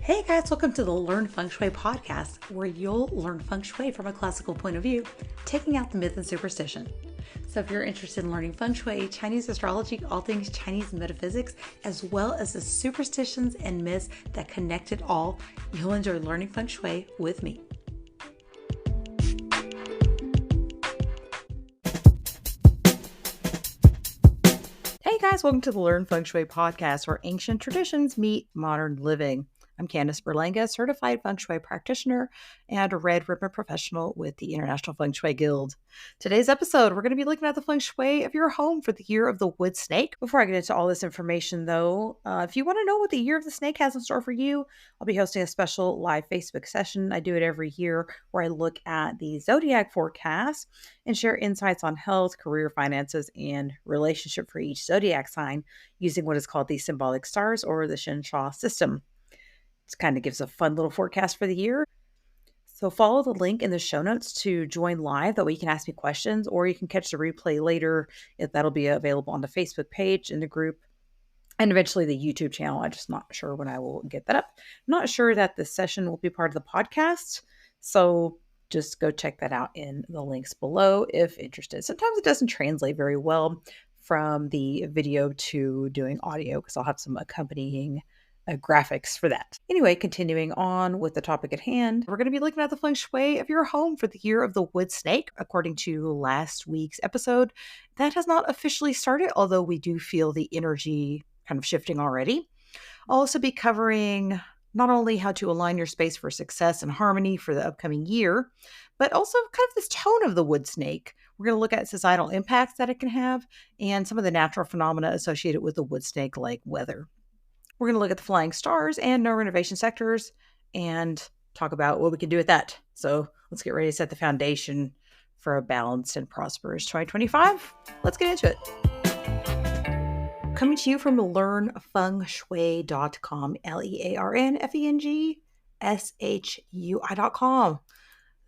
Hey guys, welcome to the Learn Feng Shui podcast, where you'll learn Feng Shui from a classical point of view, taking out the myth and superstition. So if you're interested in learning Feng Shui, Chinese astrology, all things Chinese metaphysics, as well as the superstitions and myths that connect it all, you'll enjoy learning Feng Shui with me. Hey guys, welcome to the Learn Feng Shui podcast, where ancient traditions meet modern living. I'm Candice Berlanga, certified Feng Shui practitioner and a red ribbon professional with the International Feng Shui Guild. Today's episode, we're going to be looking at the Feng Shui of your home for the year of the wood snake. Before I get into all this information, though, if you want to know what the year of the snake has in store for you, I'll be hosting a special live Facebook session. I do it every year where I look at the zodiac forecast and share insights on health, career, finances, and relationship for each zodiac sign using what is called the symbolic stars or the Shin-Sha system. It kind of gives a fun little forecast for the year. So follow the link in the show notes to join live. That way you can ask me questions, or you can catch the replay later if that'll be available on the Facebook page in the group and eventually the YouTube channel. I'm just not sure when I will get that up. I'm not sure that the session will be part of the podcast. So just go check that out in the links below if interested. Sometimes it doesn't translate very well from the video to doing audio because I'll have some accompanying graphics for that. Anyway, continuing on with the topic at hand, we're going to be looking at the Feng Shui of your home for the year of the wood snake. According to last week's episode, that has not officially started, although we do feel the energy kind of shifting already. I'll also be covering not only how to align your space for success and harmony for the upcoming year, but also kind of this tone of the wood snake. We're going to look at societal impacts that it can have and some of the natural phenomena associated with the wood snake, like weather. We're going to look at the flying stars and no renovation sectors and talk about what we can do with that. So let's get ready to set the foundation for a balanced and prosperous 2025. Let's get into it. Coming to you from learnfengshui.com, LearnFengshui.com.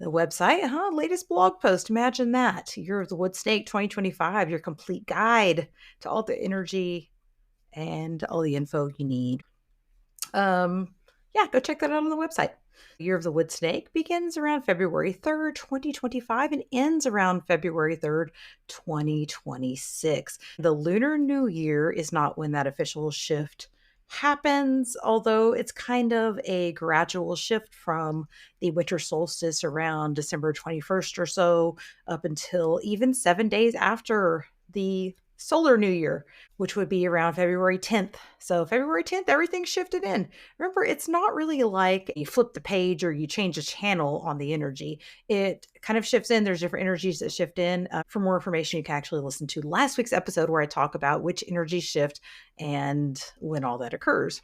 The website, latest blog post. Imagine that. Year of the Wood Snake 2025, your complete guide to all the energy and all the info you need. Go check that out on the website. The Year of the Wood Snake begins around February 3rd, 2025 and ends around February 3rd, 2026. The Lunar New Year is not when that official shift happens, although it's kind of a gradual shift from the winter solstice around December 21st or so up until even 7 days after the Solar New Year, which would be around February 10th. So February 10th, everything shifted in. Remember, it's not really like you flip the page or you change a channel on the energy. It kind of shifts in. There's different energies that shift in. For more information, you can actually listen to last week's episode where I talk about which energies shift and when all that occurs.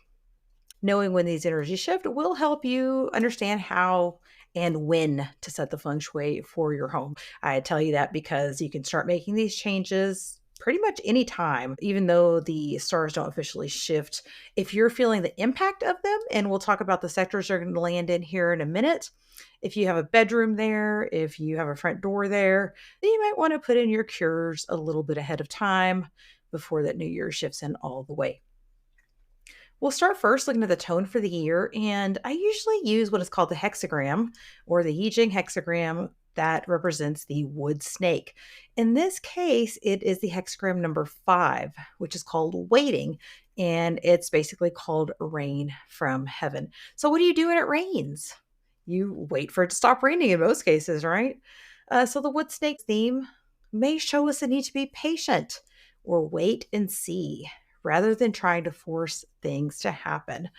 Knowing when these energies shift will help you understand how and when to set the Feng Shui for your home. I tell you that because you can start making these changes pretty much any time, even though the stars don't officially shift. If you're feeling the impact of them, and we'll talk about the sectors they're going to land in here in a minute. If you have a bedroom there, if you have a front door there, then you might want to put in your cures a little bit ahead of time before that new year shifts in all the way. We'll start first looking at the tone for the year, and I usually use what is called the hexagram or the I Ching hexagram that represents the wood snake. In this case, it is the hexagram number 5, which is called waiting, and it's basically called rain from heaven. So what do you do when it rains? You wait for it to stop raining in most cases, right? So the wood snake theme may show us the need to be patient or wait and see rather than trying to force things to happen.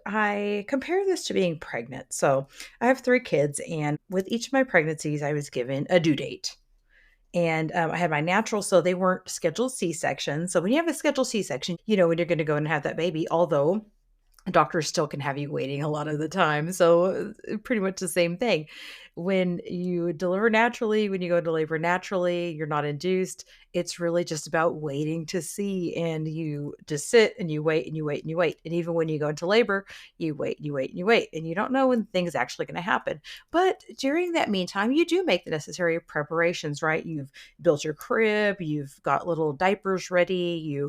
I compare this to being pregnant. So I have 3 kids, and with each of my pregnancies, I was given a due date. And I had my natural, so they weren't scheduled C-sections. So when you have a scheduled C-section, you know when you're going to go and have that baby, although doctors still can have you waiting a lot of the time. So pretty much the same thing. when you deliver naturally, when you go into labor naturally, you're not induced. It's really just about waiting to see. And you just sit and you wait and you wait and you wait. And even when you go into labor, you wait and you wait and you wait. And you don't know when things actually going to happen. But during that meantime, you do make the necessary preparations, right? You've built your crib, you've got little diapers ready,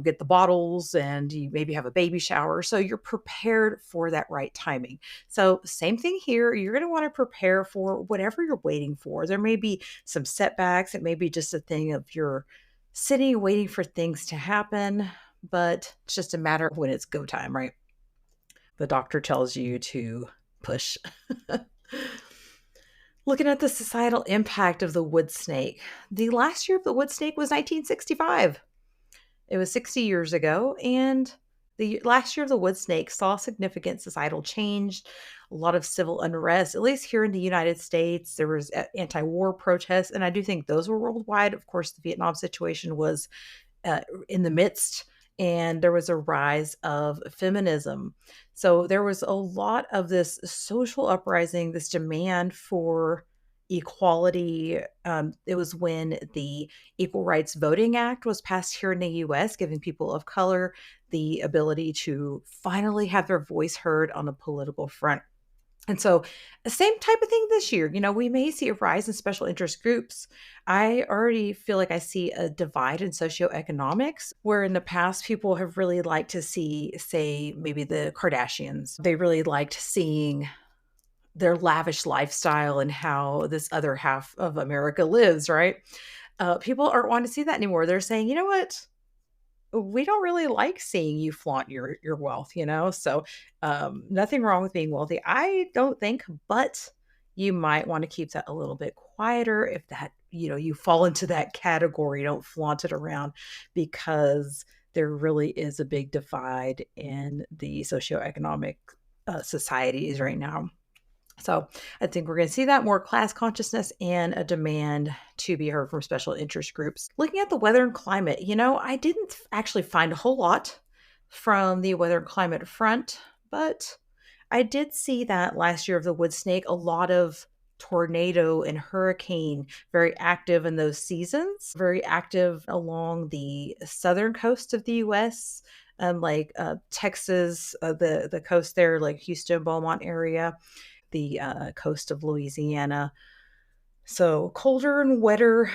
get the bottles, and you maybe have a baby shower. So you're prepared for that right timing. So, same thing here. You're going to want to prepare for whatever you're waiting for. There may be some setbacks. It may be just a thing of you're sitting waiting for things to happen, but it's just a matter of when it's go time, right? The doctor tells you to push. Looking at the societal impact of the wood snake, the last year of the wood snake was 1965. It was 60 years ago, and the last year of the wood snake saw significant societal change, a lot of civil unrest, at least here in the United States. There was anti-war protests, and I do think those were worldwide. Of course, the Vietnam situation was in the midst, and there was a rise of feminism. So there was a lot of this social uprising, this demand for equality. It was when the Equal Rights Voting Act was passed here in the US, giving people of color the ability to finally have their voice heard on the political front. And so, the same type of thing this year. We may see a rise in special interest groups. I already feel like I see a divide in socioeconomics, where in the past, people have really liked to see, say, maybe the Kardashians. They really liked seeing their lavish lifestyle and how this other half of America lives, right? People aren't wanting to see that anymore. They're saying, you know what? We don't really like seeing you flaunt your wealth. So nothing wrong with being wealthy, I don't think, but you might want to keep that a little bit quieter if that, you fall into that category. Don't flaunt it around, because there really is a big divide in the socioeconomic societies right now. So I think we're going to see that more class consciousness and a demand to be heard from special interest groups. Looking at the weather and climate, I didn't actually find a whole lot from the weather and climate front, but I did see that last year of the wood snake, a lot of tornado and hurricane, very active in those seasons, very active along the southern coast of the US. Like Texas, the coast there, like Houston, Beaumont area, the coast of Louisiana. So colder and wetter.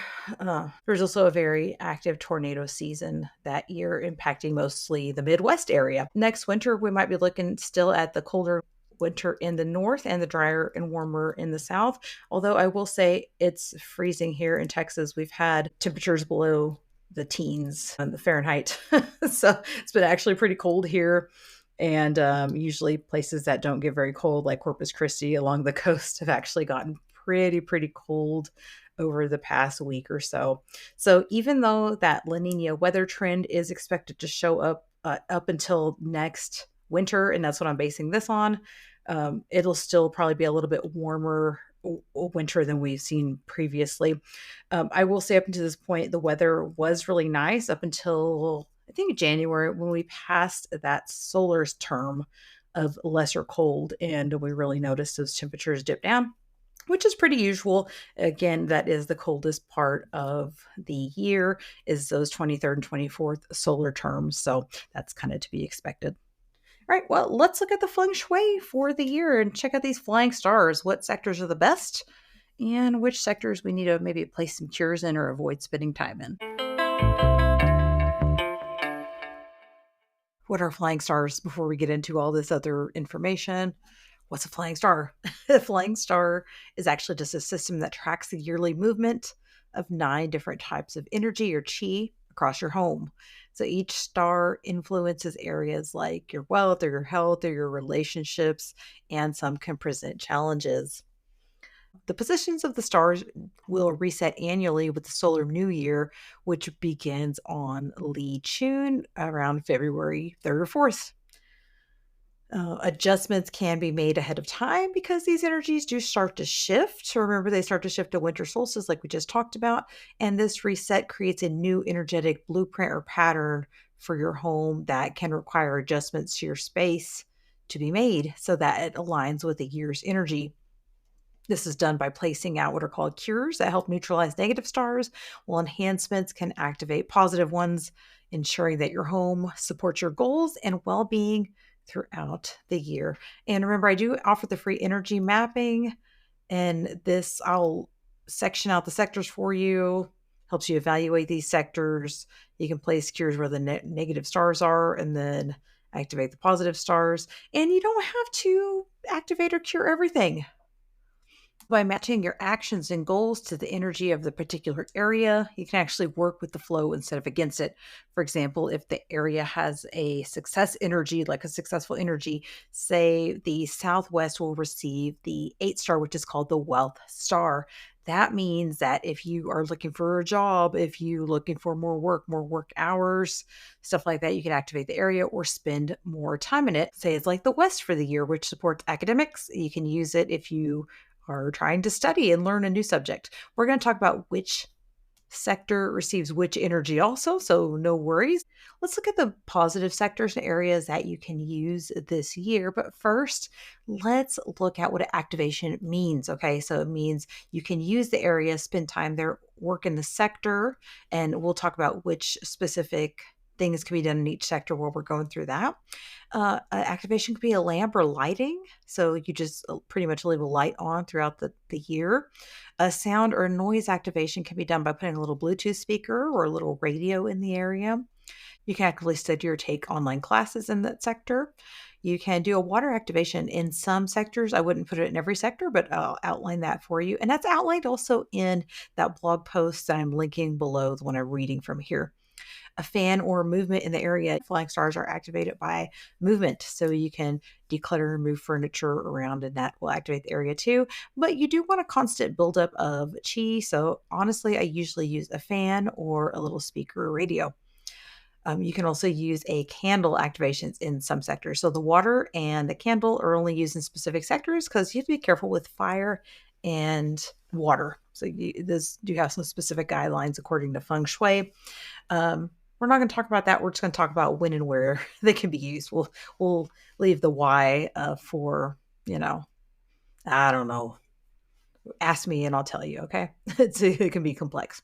There's also a very active tornado season that year, impacting mostly the Midwest area. Next winter, we might be looking still at the colder winter in the north and the drier and warmer in the south. Although I will say it's freezing here in Texas. We've had temperatures below the teens on the Fahrenheit. So it's been actually pretty cold here. And usually places that don't get very cold, like Corpus Christi along the coast, have actually gotten pretty cold over the past week or so. So even though that La Nina weather trend is expected to show up until next winter, and that's what I'm basing this on, it'll still probably be a little bit warmer winter than we've seen previously. I will say up until this point, the weather was really nice up until I think January, when we passed that solar term of lesser cold, and we really noticed those temperatures dip down, which is pretty usual. Again, that is the coldest part of the year, is those 23rd and 24th solar terms. So that's kind of to be expected. All right, well, let's look at the feng shui for the year and check out these flying stars. What sectors are the best, and which sectors we need to maybe place some cures in or avoid spending time in. What are flying stars before we get into all this other information? What's a flying star? A flying star is actually just a system that tracks the yearly movement of 9 different types of energy or chi across your home. So each star influences areas like your wealth or your health or your relationships, and some can present challenges. The positions of the stars will reset annually with the solar new year, which begins on Li Chun around February 3rd or 4th. Adjustments can be made ahead of time because these energies do start to shift. So remember, they start to shift to winter solstice, like we just talked about. And this reset creates a new energetic blueprint or pattern for your home that can require adjustments to your space to be made so that it aligns with the year's energy. This is done by placing out what are called cures that help neutralize negative stars, while enhancements can activate positive ones, ensuring that your home supports your goals and well being throughout the year. And remember, I do offer the free energy mapping, and this I'll section out the sectors for you, helps you evaluate these sectors. You can place cures where the negative stars are and then activate the positive stars. And you don't have to activate or cure everything. By matching your actions and goals to the energy of the particular area, you can actually work with the flow instead of against it. For example, if the area has a success energy, like a successful energy, say the Southwest will receive the 8 star, which is called the wealth star. That means that if you are looking for a job, if you're looking for more work hours, stuff like that, you can activate the area or spend more time in it. Say it's like the West for the year, which supports academics. You can use it if you are trying to study and learn a new subject. We're going to talk about which sector receives which energy also, so no worries. Let's look at the positive sectors and areas that you can use this year. But first, let's look at what activation means. Okay, so it means you can use the area, spend time there, work in the sector, and we'll talk about which specific things can be done in each sector while we're going through that. Activation could be a lamp or lighting. So you just pretty much leave a light on throughout the year. A sound or noise activation can be done by putting a little Bluetooth speaker or a little radio in the area. You can actively study or take online classes in that sector. You can do a water activation in some sectors. I wouldn't put it in every sector, but I'll outline that for you. And that's outlined also in that blog post that I'm linking below, the one I'm reading from here. A fan or movement in the area. Flying stars are activated by movement. So you can declutter and move furniture around, and that will activate the area too. But you do want a constant buildup of chi. So honestly, I usually use a fan or a little speaker or radio. You can also use a candle activations in some sectors. So the water and the candle are only used in specific sectors because you have to be careful with fire and water. So this do have some specific guidelines according to Feng Shui. We're not going to talk about that. We're just going to talk about when and where they can be used. We'll leave the why for, I don't know. Ask me and I'll tell you, okay? It can be complex.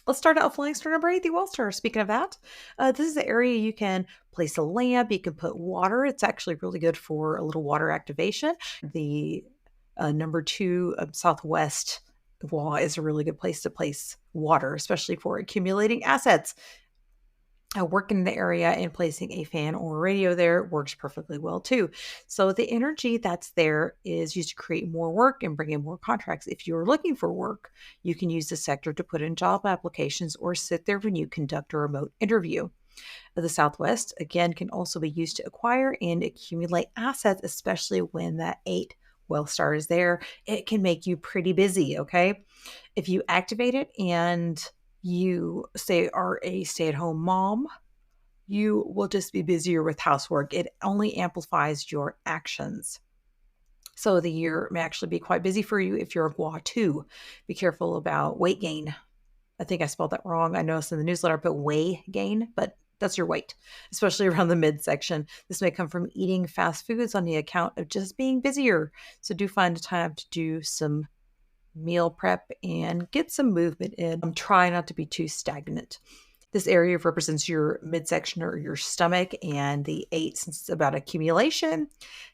Let's start out with flying star number 8, the well star. Speaking of that, this is the area you can place a lamp. You can put water. It's actually really good for a little water activation. The number 2 Southwest wall is a really good place to place water, especially for accumulating assets. Working in the area and placing a fan or radio there works perfectly well too. So the energy that's there is used to create more work and bring in more contracts. If you're looking for work, you can use the sector to put in job applications or sit there when you conduct a remote interview. The Southwest, again, can also be used to acquire and accumulate assets, especially when that 8 well star is there. It can make you pretty busy, okay? If you activate it and you say are a stay-at-home mom, you will just be busier with housework. It only amplifies your actions. So the year may actually be quite busy for you if you're a Gua too. Be careful about weight gain. I think I spelled that wrong. I noticed in the newsletter I put weight gain, but that's your weight, especially around the midsection. This may come from eating fast foods on the account of just being busier. So do find time to do some meal prep and get some movement in. Try not to be too stagnant. This area represents your midsection or your stomach, and the 8, since it's about accumulation,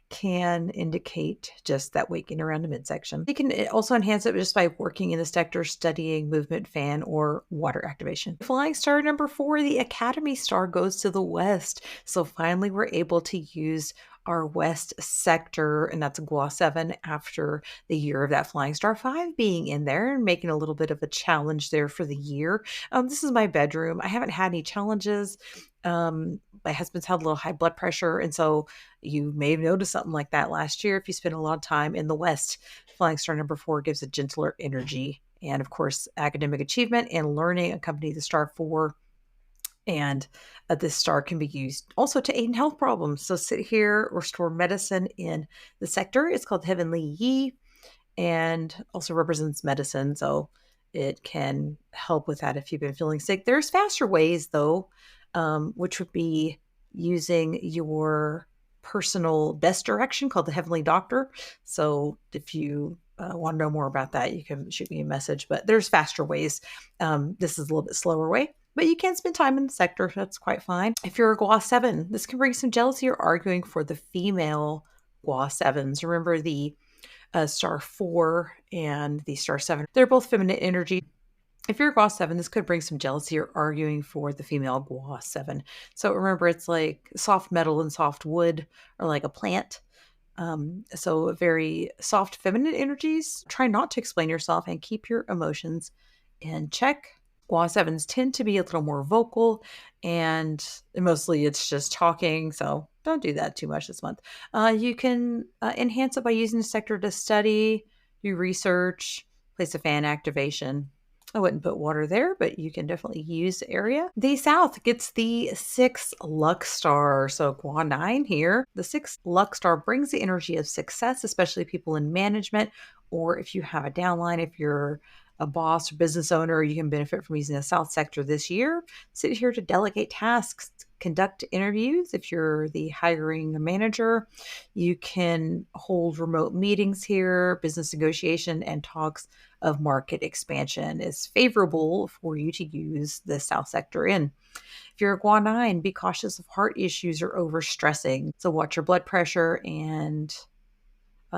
can indicate just that waking around the midsection. You can also enhance it just by working in the sector, studying movement, fan, or water activation. Flying star number 4, the Academy star, goes to the west. So finally, we're able to use our west sector, and that's Gua 7 after the year of that flying star 5 being in there and making a little bit of a challenge there for the year. This is my bedroom. I haven't had any challenges. My husband's had a little high blood pressure, and so you may have noticed something like that last year if you spend a lot of time in the west. Flying star number 4 gives a gentler energy, and of course academic achievement and learning accompany the star 4. And this star can be used also to aid in health problems. So sit here or store medicine in the sector. It's called Heavenly Yi, and also represents medicine. So it can help with that if you've been feeling sick. There's faster ways though, which would be using your personal best direction called the Heavenly Doctor. So if you want to know more about that, you can shoot me a message. But there's faster ways. This is a little bit slower way, but you can spend time in the sector. That's quite fine. If you're a Gua 7, this can bring some jealousy or arguing for the female Gua 7s. Remember the star 4 and the star 7. They're both feminine energy. If you're a Gua 7, this could bring some jealousy or arguing for the female Gua 7. So remember, it's like soft metal and soft wood, or like a plant. So very soft feminine energies. Try not to explain yourself and keep your emotions in check. Gua 7s tend to be a little more vocal, and mostly it's just talking, so don't do that too much this month. You can enhance it by using the sector to study, do research, place a fan activation. I wouldn't put water there, but you can definitely use the area. The South gets the 6 Lux Star. So Gua 9 here. The 6 Lux Star brings the energy of success, especially people in management, or if you have a downline, if you're a boss or business owner, you can benefit from using the South sector this year. Sit here to delegate tasks, conduct interviews. If you're the hiring manager, you can hold remote meetings here. Business negotiation and talks of market expansion is favorable for you to use the South sector in. If you're a Gua 9, be cautious of heart issues or overstressing. So watch your blood pressure and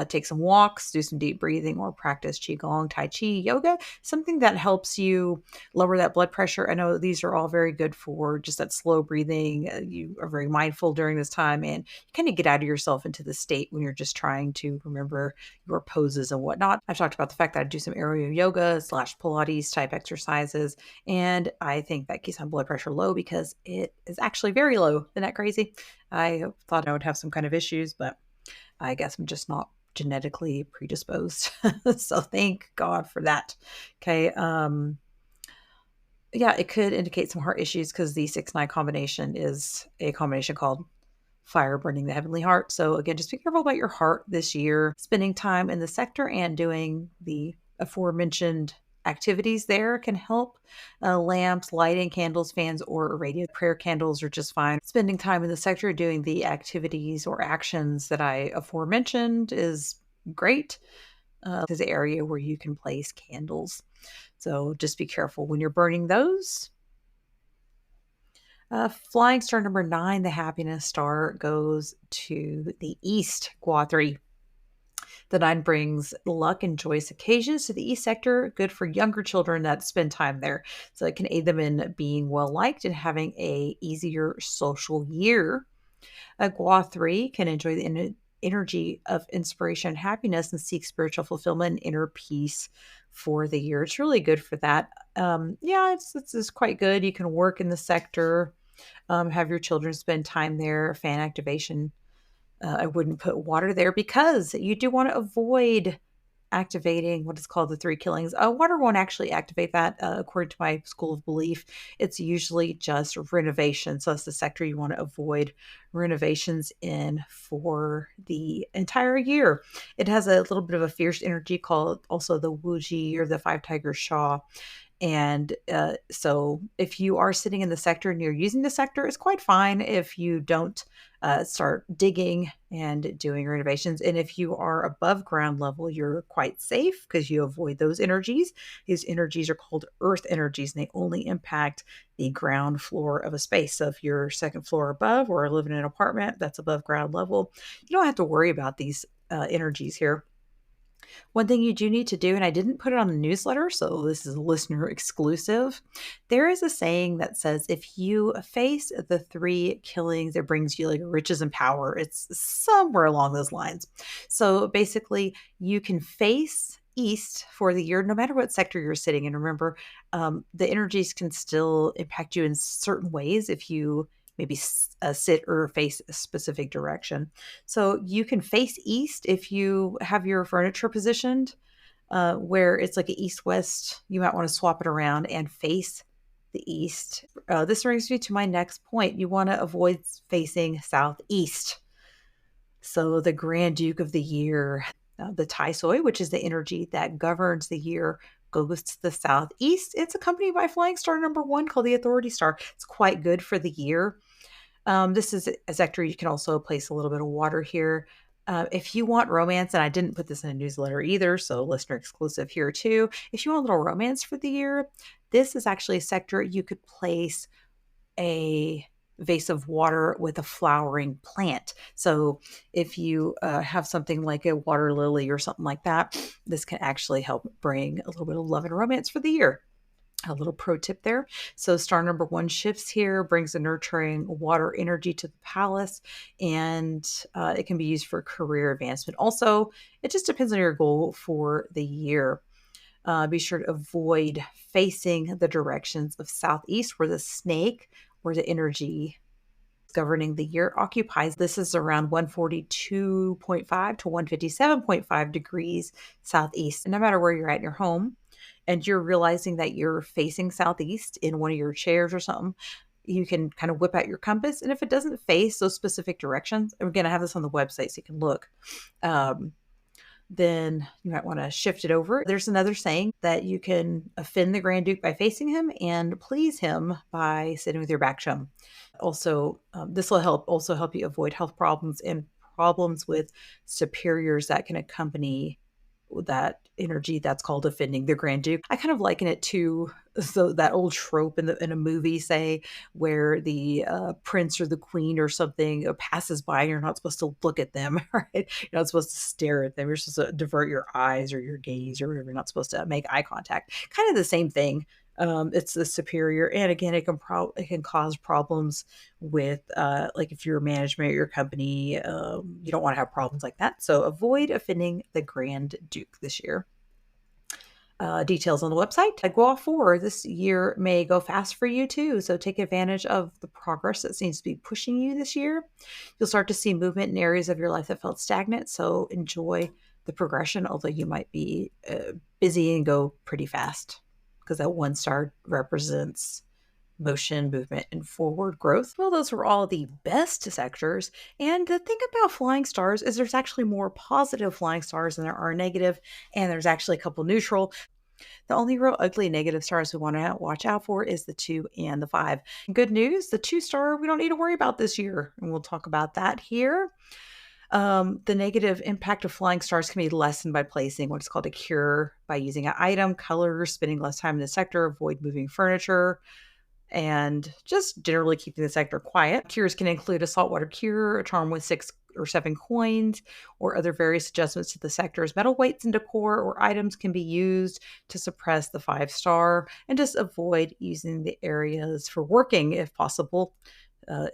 take some walks, do some deep breathing, or practice Qigong, Tai Chi, yoga, something that helps you lower that blood pressure. I know these are all very good for just that slow breathing. You are very mindful during this time, and you kind of get out of yourself into the state when you're just trying to remember your poses and whatnot. I've talked about the fact that I do some aerial yoga / Pilates type exercises, and I think that keeps my blood pressure low because it is actually very low. Isn't that crazy? I thought I would have some kind of issues, but I guess I'm just not genetically predisposed. So thank God for that. Okay. Yeah, it could indicate some heart issues because the 6-9 combination is a combination called fire burning the heavenly heart. So again, just be careful about your heart this year. Spending time in the sector and doing the aforementioned activities there can help. Lamps, lighting, candles, fans, or radio prayer candles are just fine. Spending time in the sector doing the activities or actions that I aforementioned is great. There's an area where you can place candles. So just be careful when you're burning those. Flying star number 9, the happiness star, goes to the East, Gua 3. The 9 brings luck and joyous occasions to the East sector, good for younger children that spend time there. So it can aid them in being well liked and having a easier social year. Gua 3 can enjoy the energy of inspiration and happiness and seek spiritual fulfillment and inner peace for the year. It's really good for that. Yeah, it's quite good. You can work in the sector, have your children spend time there, fan activation. I wouldn't put water there because you do want to avoid activating what is called the 3 killings. Water won't actually activate that, according to my school of belief. It's usually just renovation. So that's the sector you want to avoid renovations in for the entire year. It has a little bit of a fierce energy called also the Wuji or the 5 Tiger Shaw. And so if you are sitting in the sector and you're using the sector, it's quite fine if you don't start digging and doing renovations. And if you are above ground level, you're quite safe because you avoid those energies. These energies are called earth energies, and they only impact the ground floor of a space. So if you're second floor above or live in an apartment that's above ground level, you don't have to worry about these energies here. One thing you do need to do, and I didn't put it on the newsletter, so this is a listener exclusive. There is a saying that says if you face the 3 killings, it brings you like riches and power. It's somewhere along those lines. So basically, you can face east for the year, no matter what sector you're sitting in. Remember, the energies can still impact you in certain ways if you maybe sit or face a specific direction. So you can face east if you have your furniture positioned where it's like an east-west. You might want to swap it around and face the east. This brings me to my next point. You want to avoid facing southeast. So the Grand Duke of the year, the Tai Soi, which is the energy that governs the year, goes to the southeast. It's accompanied by flying star number 1 called the Authority Star. It's quite good for the year. This is a sector you can also place a little bit of water here. If you want romance, and I didn't put this in a newsletter either, so listener exclusive here too. If you want a little romance for the year, this is actually a sector you could place a vase of water with a flowering plant. So if you have something like a water lily or something like that, this can actually help bring a little bit of love and romance for the year. A little pro tip there. So, star number one shifts here, brings a nurturing water energy to the palace, and it can be used for career advancement. Also, it just depends on your goal for the year. Be sure to avoid facing the directions of southeast, where the snake or the energy governing the year occupies. This is around 142.5 to 157.5 degrees southeast. And no matter where you're at in your home, and you're realizing that you're facing southeast in one of your chairs or something, you can kind of whip out your compass. And if it doesn't face those specific directions, and again, I have this on the website so you can look, then you might want to shift it over. There's another saying that you can offend the Grand Duke by facing him and please him by sitting with your back to him. Also, this will help you avoid health problems and problems with superiors that can accompany that energy that's called offending the Grand Duke. I kind of liken it to that old trope in a movie, say, where the prince or the queen or something passes by and you're not supposed to look at them, right? You're not supposed to stare at them. You're supposed to divert your eyes or your gaze or whatever. You're not supposed to make eye contact. Kind of the same thing. It's the superior, and again, it can cause problems with like if you're management or your company, you don't want to have problems like that. So avoid offending the Grand Duke this year. Details on the website. Gua 4 this year may go fast for you too, so take advantage of the progress that seems to be pushing you this year. You'll start to see movement in areas of your life that felt stagnant, so enjoy the progression, although you might be busy and go pretty fast because that 1 star represents motion, movement, and forward growth. Well, those were all the best sectors. And the thing about flying stars is there's actually more positive flying stars than there are negative, and there's actually a couple neutral. The only real ugly negative stars we want to watch out for is the 2 and the 5. Good news, the 2-star we don't need to worry about this year, and we'll talk about that here. The negative impact of flying stars can be lessened by placing what's called a cure by using an item, colors, spending less time in the sector, avoid moving furniture, and just generally keeping the sector quiet. Cures can include a saltwater cure, a charm with 6 or 7 coins, or other various adjustments to the sector's metal weights and decor or items can be used to suppress the 5-star, and just avoid using the areas for working if possible,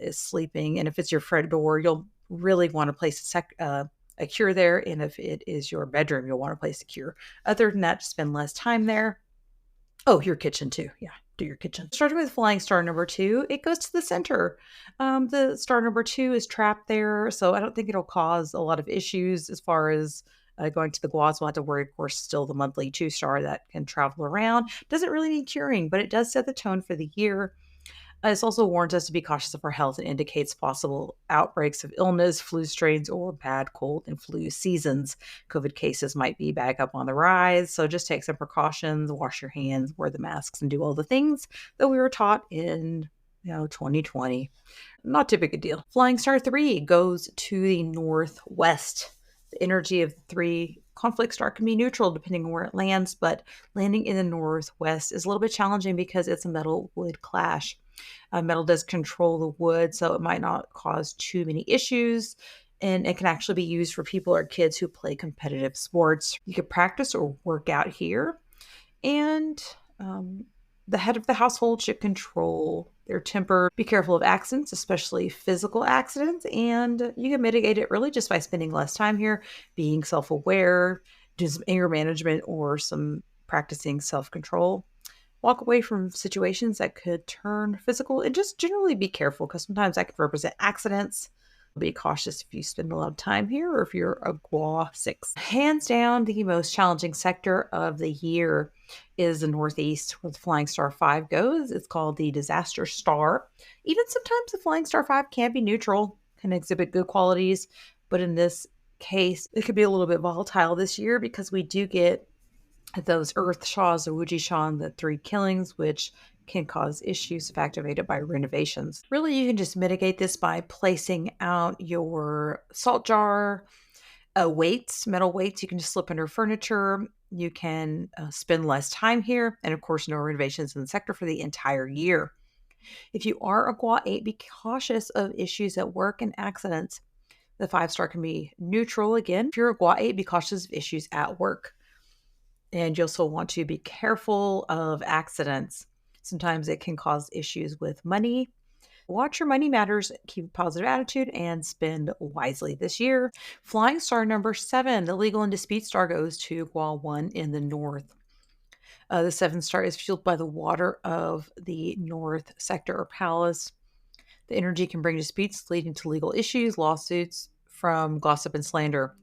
is sleeping. And if it's your front door, you'll really want to place a cure there. And if it is your bedroom, you'll want to place a cure. Other than that, spend less time there. Oh, your kitchen too. Yeah, do your kitchen. Starting with flying star number 2, it goes to the center. The star number 2 is trapped there, so I don't think it'll cause a lot of issues as far as going to the Guas. We'll have to worry, of course, still the monthly 2-star that can travel around. Doesn't really need curing, but it does set the tone for the year. This also warns us to be cautious of our health and indicates possible outbreaks of illness, flu strains, or bad cold and flu seasons. COVID cases might be back up on the rise, so just take some precautions, wash your hands, wear the masks, and do all the things that we were taught in 2020. Not too big a deal. Flying star 3 goes to the northwest. The energy of 3 conflict star can be neutral depending on where it lands, but landing in the northwest is a little bit challenging because it's a metal wood clash. Metal does control the wood, so it might not cause too many issues. And it can actually be used for people or kids who play competitive sports. You could practice or work out here. And the head of the household should control their temper. Be careful of accidents, especially physical accidents. And you can mitigate it really just by spending less time here, being self-aware, do some anger management or some practicing self-control. Walk away from situations that could turn physical, and just generally be careful because sometimes that could represent accidents. Be cautious if you spend a lot of time here or if you're a Gua 6. Hands down, the most challenging sector of the year is the northeast, where the flying star 5 goes. It's called the disaster star. Even sometimes the flying star 5 can be neutral, can exhibit good qualities, but in this case, it could be a little bit volatile this year because we do get those earth shaws or Wuji Shan, the 3 killings, which can cause issues if activated by renovations. Really, you can just mitigate this by placing out your salt jar Weights, metal weights, you can just slip under furniture. You can spend less time here. And of course, no renovations in the sector for the entire year. If you are a Gua 8, be cautious of issues at work and accidents. The 5-star can be neutral again. If you're a Gua 8, be cautious of issues at work. And you also want to be careful of accidents. Sometimes it can cause issues with money. Watch your money matters, keep a positive attitude, and spend wisely this year. Flying star number 7, the legal and dispute star, goes to Gua 1 in the north. The 7th star is fueled by the water of the north sector or palace. The energy can bring disputes leading to legal issues, lawsuits from gossip and slander.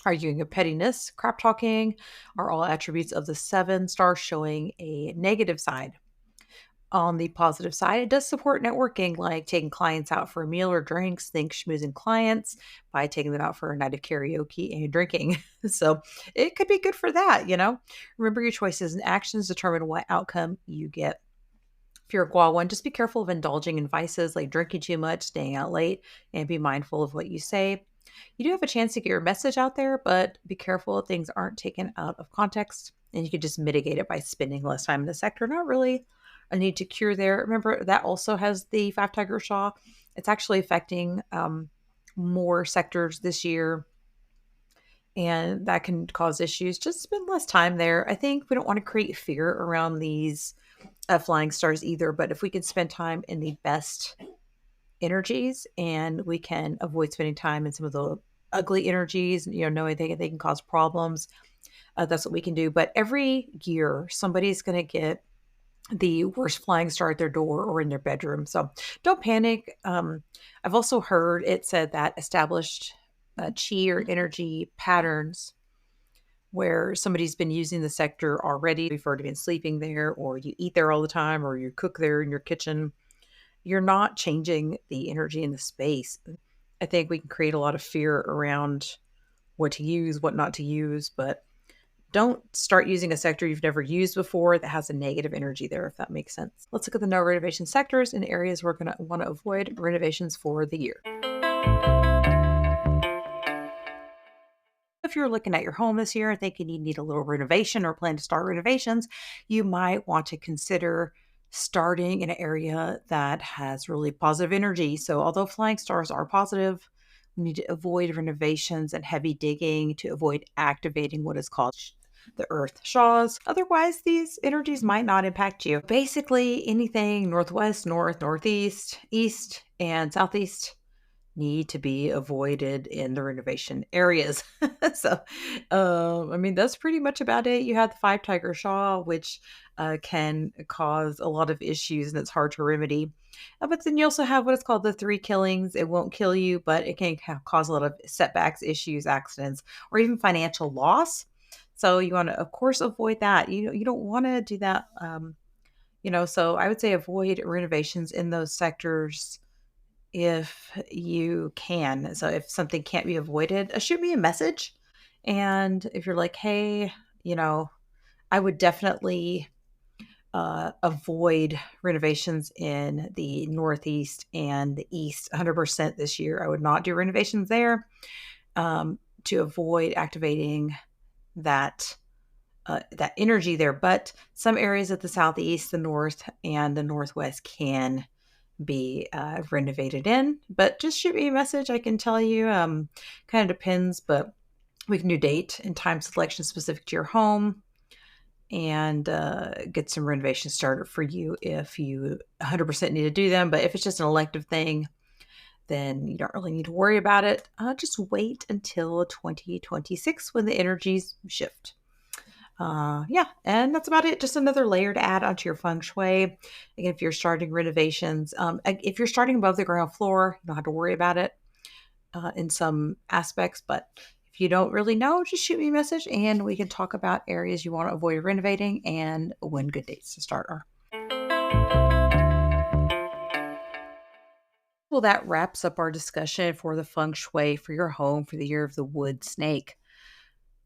Arguing of pettiness, crap talking are all attributes of the 7-star, showing a negative side. On the positive side, it does support networking, like taking clients out for a meal or drinks. Think schmoozing clients by taking them out for a night of karaoke and drinking. So it could be good for that, you know? Remember, your choices and actions determine what outcome you get. If you're a Gua 1, just be careful of indulging in vices like drinking too much, staying out late, and be mindful of what you say. You do have a chance to get your message out there, but be careful things aren't taken out of context. And you could just mitigate it by spending less time in the sector. Not really a need to cure there. Remember, that also has the 5-tiger Shaw. It's actually affecting more sectors this year, and that can cause issues. Just spend less time there. I think we don't want to create fear around these flying stars either, but if we can spend time in the best energies and we can avoid spending time in some of the ugly energies, knowing they can cause problems, that's what we can do. But every year, somebody's going to get the worst flying star at their door or in their bedroom. So don't panic. I've also heard it said that established chi or energy patterns where somebody's been using the sector already, you've already been sleeping there, or you eat there all the time, or you cook there in your kitchen, you're not changing the energy in the space. I think we can create a lot of fear around what to use, what not to use, but don't start using a sector you've never used before that has a negative energy there, if that makes sense. Let's look at the no renovation sectors and areas we're going to want to avoid renovations for the year. If you're looking at your home this year and thinking you need a little renovation or plan to start renovations, you might want to consider starting in an area that has really positive energy. So although flying stars are positive, we need to avoid renovations and heavy digging to avoid activating what is called the earth shaws. Otherwise, these energies might not impact you. Basically, anything northwest, north, northeast, east, and southeast need to be avoided in the renovation areas. So, that's pretty much about it. You have the 5-tiger Shaw, which can cause a lot of issues and it's hard to remedy. But then you also have what is called the 3 killings. It won't kill you, but it can cause a lot of setbacks, issues, accidents, or even financial loss. So you want to, of course, avoid that. You don't want to do that. So I would say avoid renovations in those sectors if you can. So if something can't be avoided, shoot me a message. And if you're like, hey, I would definitely avoid renovations in the Northeast and the East 100% this year. I would not do renovations there to avoid activating that energy there. But some areas of the Southeast, the North, and the Northwest can be renovated in. But just shoot me a message. I can tell you. Kind of depends, but we can do date and time selection specific to your home and get some renovations started for you if you 100% need to do them. But if it's just an elective thing, then you don't really need to worry about it. Just wait until 2026 when the energies shift. And that's about it. Just another layer to add onto your feng shui. Again, if you're starting renovations, if you're starting above the ground floor, you don't have to worry about it in some aspects. But if you don't really know, just shoot me a message and we can talk about areas you want to avoid renovating and when good dates to start are. Well, that wraps up our discussion for the feng shui for your home for the year of the wood snake.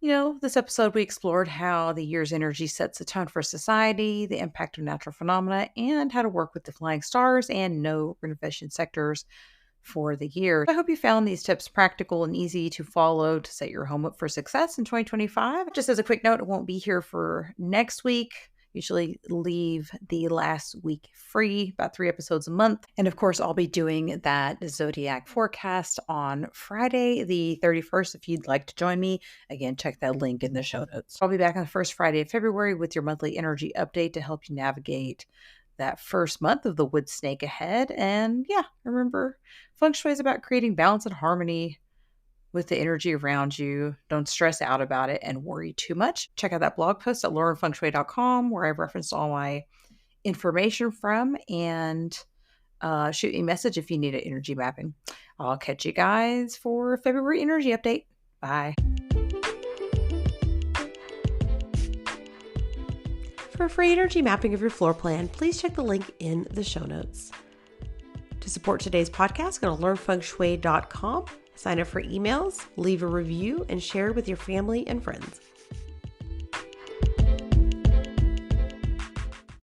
This episode we explored how the year's energy sets the tone for society, the impact of natural phenomena, and how to work with the flying stars and no renovation sectors for the year. I hope you found these tips practical and easy to follow to set your home up for success in 2025. Just as a quick note, I won't be here for next week. Usually leave the last week free, about 3 episodes a month. And of course, I'll be doing that zodiac forecast on Friday, the 31st. If you'd like to join me, again, check that link in the show notes. I'll be back on the first Friday of February with your monthly energy update to help you navigate that first month of the wood snake ahead. And yeah, remember, Feng Shui is about creating balance and harmony with the energy around you. Don't stress out about it and worry too much. Check out that blog post at learnfengshui.com where I've referenced all my information from, and shoot me a message if you need an energy mapping. I'll catch you guys for February energy update. Bye. For a free energy mapping of your floor plan, please check the link in the show notes. To support today's podcast, go to learnfengshui.com, sign up for emails, leave a review, and share with your family and friends.